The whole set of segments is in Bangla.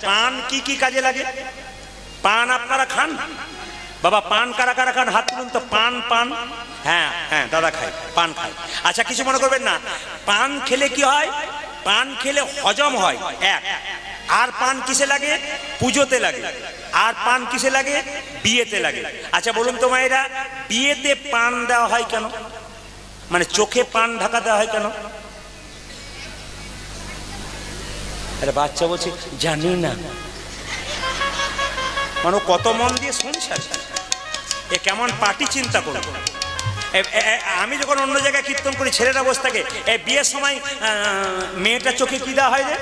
পান কি কি কাজে লাগে? পান আপনারা খান? বাবা পান কারা কারা খান হাত তুলুন তো। পান পান হ্যাঁ হ্যাঁ দাদা খাই, পান খাই। আচ্ছা কিছু মনে করবেন না, পান খেলে কি হয়? পান খেলে হজম হয় এক। আর পান কিসে লাগে? পুজোতে লাগে। আর পান কিসে লাগে? বিয়েতে লাগে। আচ্ছা বলুন তো মায়েরা, বিয়েতে পান দেওয়া হয় কেন? মানে চোখে পান ঢাকা দেওয়া হয় কেন? আরে বাচ্চা বলছে জানি না। মানে কত মন দিয়ে শুনছে, এ কেমন পার্টি চিন্তা করো। আমি যখন অন্য জায়গায় কীর্তন করি ছেলেরা বসে থাকে, বিয়ের সময় মেয়েটা চোখে কি দেওয়া হয় রে?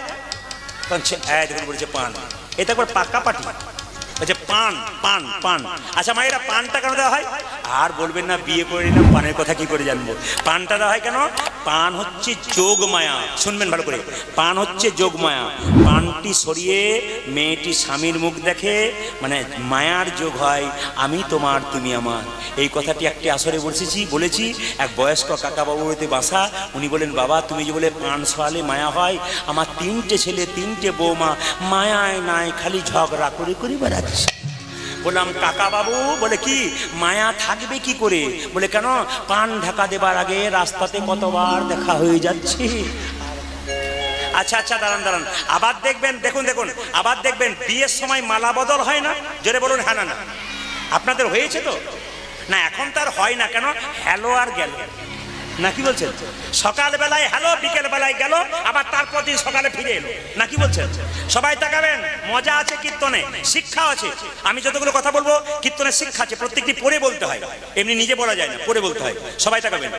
তখন বলছে পান। এটা একবার পাক্কা পার্টি বলছে পান পান পান। আচ্ছা মায়েরা পানটা কেন দেওয়া হয়? আর বলবেন না বিয়ে করে নিলাম পানের কথা কি করে জানবো। পানটা দেওয়া হয় কেন? পান হচ্ছে যোগ মায়া। শুনবেন ভালো করে, পান হচ্ছে যোগ মায়া। পানটি সরিয়ে মেয়েটি স্বামীর মুখ দেখে, মানে মায়ার যোগ হয়, আমি তোমার তুমি আমার। এই কথাটি একটি আসরে বলেছি। এক বয়স্ক কাকাবাবুতে বাসা, উনি বলেন বাবা তুমি যে বলে পান সরালে মায়া হয়, আমার 3টে ছেলে 3টে বৌমা মায়ায় নাই খালি ঝগড়া করে করে বেড়াচ্ছে। বললাম কাকা বাবু, বলে কি মায়া থাকবে কি করে? বলে কেন, পান ঢাকা দেবার আগে রাস্তাতে কতবার দেখা হয়ে যাচ্ছে। আচ্ছা আচ্ছা দাঁড়ান দাঁড়ান, আবার দেখবেন, দেখুন আবার দেখবেন বিয়ের সময় মালা বদল হয় না? জোরে বলুন হ্যাঁ না না। আপনাদের হয়েছে তো? না এখন তার হয় না কেন? হ্যালো আর গেল না, কি বলছেন? সকালবেলায় হ্যালো, বিকেল বেলায় গেল, আবার তারপর দিন সকালে ফিরে এলো, না কি বলছেন? সবাই তাকাবেন, মজা আছে কীর্তনে, শিক্ষা আছে। আমি যতগুলো কথা বলবো কীর্তনের শিক্ষা আছে, প্রত্যেকটি পড়ে বলতে হয়, এমনি নিজে বলা যায় না, পড়ে বলতে হয়। সবাই তাকাবেন।